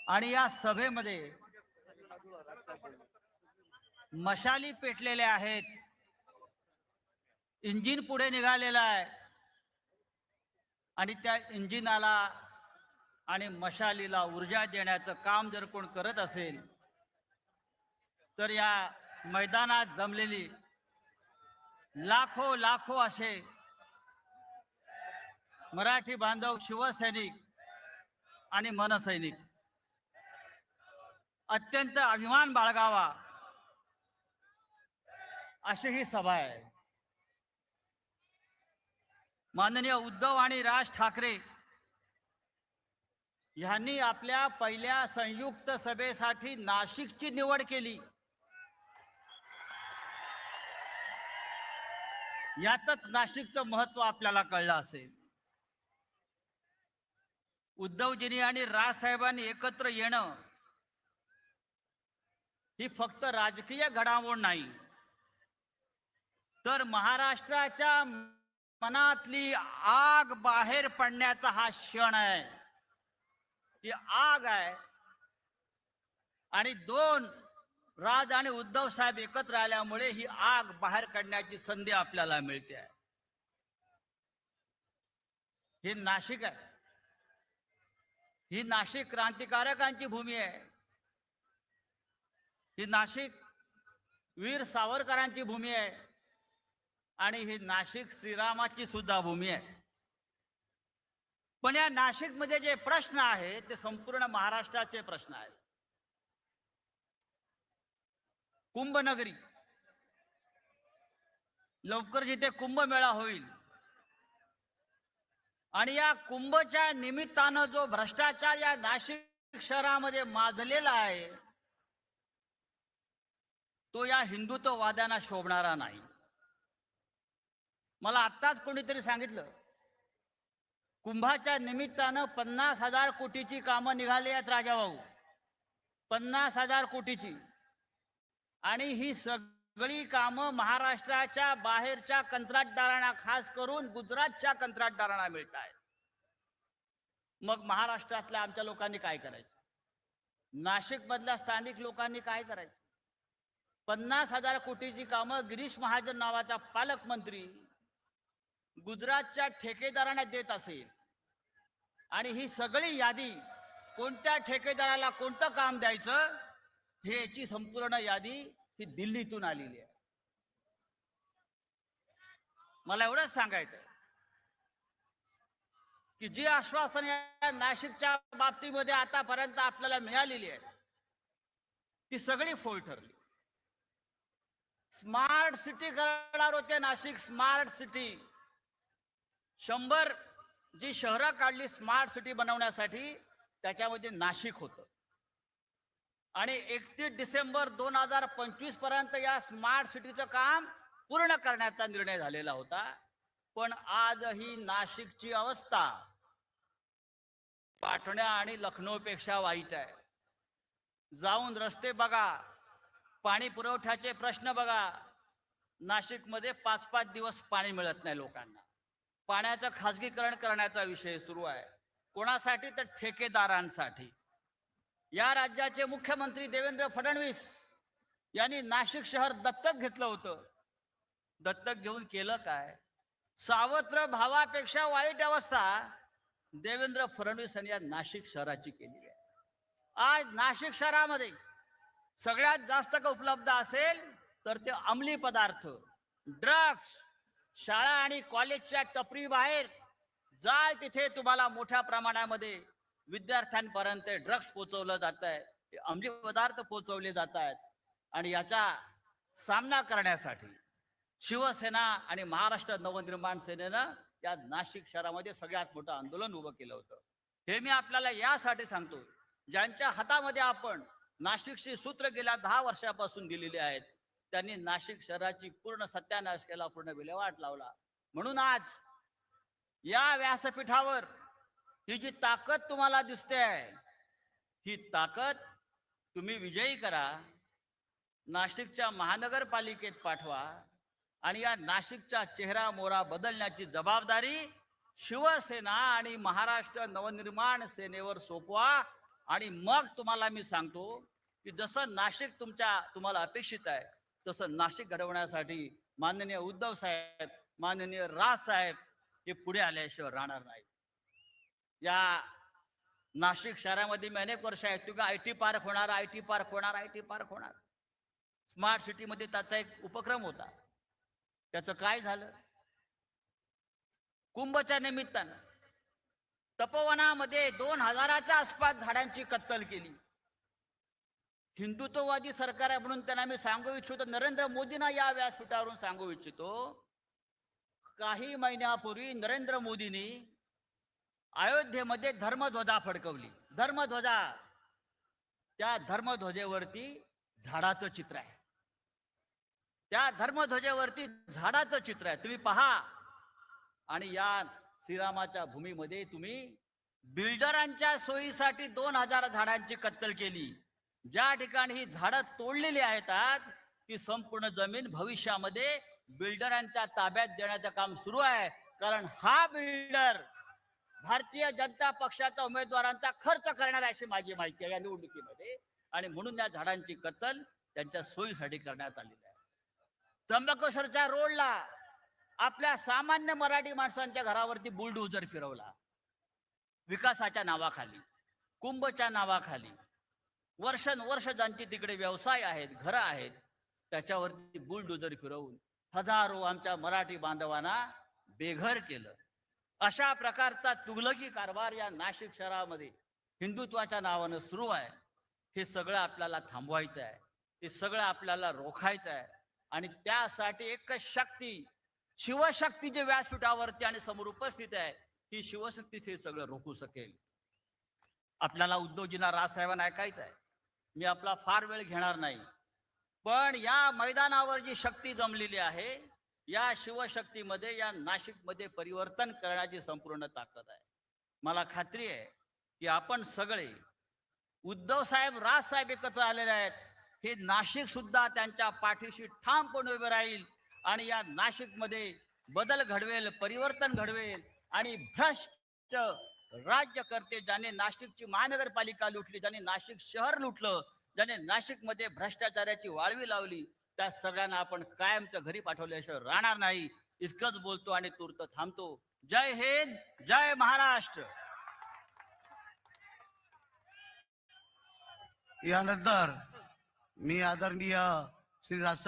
आणि या सभेमध्ये मशाली पेटलेल्या आहेत, इंजिन पुढे निघालेला आहे आणि त्या इंजिनाला आणि मशालीला ऊर्जा देण्याचं काम जर कोण करत असेल तर या मैदानात जमलेली लाखो लाखो असे मराठी बांधव, शिवसैनिक आणि मनसैनिक अत्यंत अभिमान बाळगावा अशी ही सभा आहे. माननीय उद्धव आणि राज ठाकरे यांनी आपल्या पहिल्या संयुक्त सभेसाठी नाशिकची निवड केली. यातच नाशिकचं महत्व आपल्याला कळलं असेल. उद्धवजींनी आणि राजसाहेबांनी एकत्र येणं ही फक्त राजकीय घडामोड नाही, तर महाराष्ट्राच्या मनातली आग बाहेर पडण्याचा हा क्षण आहे. ही आग आहे आणि दोन राज आणि उद्धव साहेब एकत्र आल्यामुळे ही आग बाहेर काढण्याची संधी आपल्याला मिळते आहे. हे नाशिक आहे, ही नाशिक क्रांतिकारकांची भूमी आहे, ही नाशिक वीर सावरकरांची भूमी आहे आणि ही नाशिक श्रीरामाची सुद्धा भूमी आहे. पण या नाशिकमध्ये जे प्रश्न आहेत ते संपूर्ण महाराष्ट्राचे प्रश्न आहेत. कुंभनगरी, लवकर जिथे कुंभमेळा होईल आणि या कुंभच्या निमित्तानं जो भ्रष्टाचार या नाशिक शहरामध्ये माजलेला आहे तो या हिंदुत्ववाद्यांना शोभणारा नाही. मला आत्ताच कोणीतरी सांगितलं, कुंभाच्या निमित्तानं 50,000 कोटीची कामं निघाली आहेत राजाभाऊ, 50,000 कोटीची. आणि ही सगळी कामं महाराष्ट्राच्या बाहेरच्या कंत्राटदारांना, खास करून गुजरातच्या कंत्राटदारांना मिळत आहेत. मग महाराष्ट्रातल्या आमच्या लोकांनी काय करायचं? नाशिक मधल्या स्थानिक लोकांनी काय करायचं? 50,000 कोटीची कामं गिरीश महाजन नावाचा पालकमंत्री गुजरातच्या ठेकेदारांना देत असेल आणि ही सगळी यादी कोणत्या ठेकेदाराला कोणतं काम द्यायचं हे याची संपूर्ण यादी ही दिल्लीतून आलेली आहे. मला एवढंच सांगायचं की जी आश्वासने या नाशिकच्या बाबतीमध्ये आतापर्यंत आपल्याला मिळालेली आहे ती सगळी फोल ठरली. स्मार्ट सिटी करणार होते नाशिक, स्मार्ट सिटी. 100 जी शहरं काढली स्मार्ट सिटी बनवण्यासाठी, त्याच्यामध्ये नाशिक होतं. आणि 31 डिसेंबर 2025 पर्यंत या स्मार्ट सिटीचं काम पूर्ण करण्याचा निर्णय झालेला होता. पण आजही नाशिकची अवस्था पाटणा आणि लखनौपेक्षा वाईट आहे. जाऊन रस्ते बघा, पाणी पुरवठ्याचे प्रश्न बघा. नाशिकमध्ये 5-5 दिवस पाणी मिळत नाही लोकांना. पाण्याचं खाजगीकरण करण्याचा विषय सुरू आहे. कोणासाठी? तर ठेकेदारांसाठी. या राज्याचे मुख्यमंत्री देवेंद्र फडणवीस यांनी नाशिक शहर दत्तक घेतलं होतं. दत्तक घेऊन केलं काय? सावत्र भावापेक्षा वाईट अवस्था देवेंद्र फडणवीस यांनी या नाशिक शहराची केली आहे. आज नाशिक शहरामध्ये सगळ्यात जास्त का उपलब्ध असेल तर ते अंमली पदार्थ, ड्रग्ज. शाळा आणि कॉलेजच्या टपरी बाहेर जाल तिथे तुम्हाला मोठ्या प्रमाणामध्ये विद्यार्थ्यांपर्यंत ड्रग्ज पोहोचवलं जात आहे, अंमली पदार्थ पोहोचवले जात आहेत. आणि याचा सामना करण्यासाठी शिवसेना आणि महाराष्ट्र नवनिर्माण सेनेनं या नाशिक शहरामध्ये सगळ्यात मोठं आंदोलन उभं केलं होतं. हे मी आपल्याला यासाठी सांगतो, ज्यांच्या हातामध्ये आपण नाशिकची सूत्र गेल्या 10 वर्षापासून दिलेली आहेत त्यांनी नाशिक शहराची पूर्ण सत्यानाश केला, पूर्ण विल्हेवाट लावला. म्हणून आज या व्यासपीठावर ही जी ताकद तुम्हाला दिसते आहे, ही ताकद तुम्ही विजयी करा, नाशिकच्या महानगरपालिकेत पाठवा आणि या नाशिकचा चेहरा मोहरा बदलण्याची जबाबदारी शिवसेना आणि महाराष्ट्र नवनिर्माण सेनेवर सोपवा. आणि मग तुम्हाला मी सांगतो की जसं नाशिक तुम्हाला अपेक्षित आहे तसं नाशिक घडवण्यासाठी माननीय उद्धव साहेब, माननीय राज साहेब हे पुढे आल्याशिवाय राहणार नाही. या नाशिक शहरामध्ये मी अनेक वर्ष आहेत तुका IT पार्क होणार, IT पार्क होणार, IT पार्क होणार. स्मार्ट सिटीमध्ये त्याचा एक उपक्रम होता. त्याचं काय झालं? कुंभच्या निमित्तानं तपोवनामध्ये 2000च्या आसपास झाडांची कत्तल केली. हिंदुत्ववादी सरकार आहे म्हणून त्यांना मी सांगू इच्छितो, नरेंद्र मोदींना या व्यासपीठावरून सांगू इच्छितो, काही महिन्यापूर्वी नरेंद्र मोदींनी अयोध्येमध्ये धर्मध्वजा फडकवली. धर्मध्वजा, त्या धर्मध्वजेवरती झाडाचं चित्र आहे. त्या धर्मध्वजेवरती झाडाचं चित्र आहे. तुम्ही पहा. आणि या श्रीरामाच्या भूमीमध्ये तुम्ही बिल्डरांच्या सोयीसाठी 2000 झाडांची कत्तल केली. ज्या ठिकाणी ही झाडं तोडलेली आहेत ती संपूर्ण जमीन भविष्यामध्ये बिल्डरांच्या ताब्यात देण्याचं काम सुरू आहे. कारण हा बिल्डर भारतीय जनता पक्षाच्या उमेदवारांचा खर्च करणार आहे अशी माझी माहिती आहे या निवडणुकीमध्ये. आणि म्हणून या झाडांची कत्तल त्यांच्या सोयीसाठी करण्यात आलेली आहे. त्र्यंबकेश्वरच्या रोडला आपल्या सामान्य मराठी माणसांच्या घरावरती बुलडोझर फिरवला. विकासाच्या नावाखाली, कुंभच्या नावाखाली. वर्षानुवर्ष ज्यांची तिकडे व्यवसाय आहेत, घरं आहेत, त्याच्यावरती बुलडोझर फिरवून हजारो आमच्या मराठी बांधवांना बेघर केलं. अशा प्रकारचा तुघलकी कारभार या नाशिक शहरामध्ये हिंदुत्वाच्या नावानं सुरू आहे. हे सगळं आपल्याला थांबवायचं आहे. हे सगळं आपल्याला रोखायचं आहे. आणि त्यासाठी एकच शक्ती, शिवशक्ती जे व्यासपीठावरती आणि समोर उपस्थित आहे, ही शिवशक्तीच हे सगळं रोखू शकेल. आपल्याला उद्धवजींना, राजसाहेबांना ऐकायचं आहे. मी आपला फार वेळ घेणार नाही. पण या मैदानावर जी शक्ती जमलेली आहे, या शिवशक्तीमध्ये या नाशिकमध्ये परिवर्तन करण्याची संपूर्ण ताकद आहे. मला खात्री आहे की आपण सगळे, उद्धव साहेब, राज साहेब एकत्र आलेले आहेत. हे नाशिक सुद्धा त्यांच्या पाठीशी ठामपणे उभे राहील आणि या नाशिकमध्ये बदल घडवेल, परिवर्तन घडवेल. आणि भ्रष्ट राज्यकर्ते, ज्याने नाशिकची महानगरपालिका लुटली, ज्याने नाशिक शहर लुटलं, ज्याने नाशिकमध्ये भ्रष्टाचाराची वाळवी लावली, त्या सगळ्यांना आपण कायमच्या घरी पाठवल्याशिवाय राहणार नाही. इतकंच बोलतो आणि तूर्त थांबतो. जय हिंद, जय महाराष्ट्र. यानंतर मी आदरणीय श्री राजसाहेब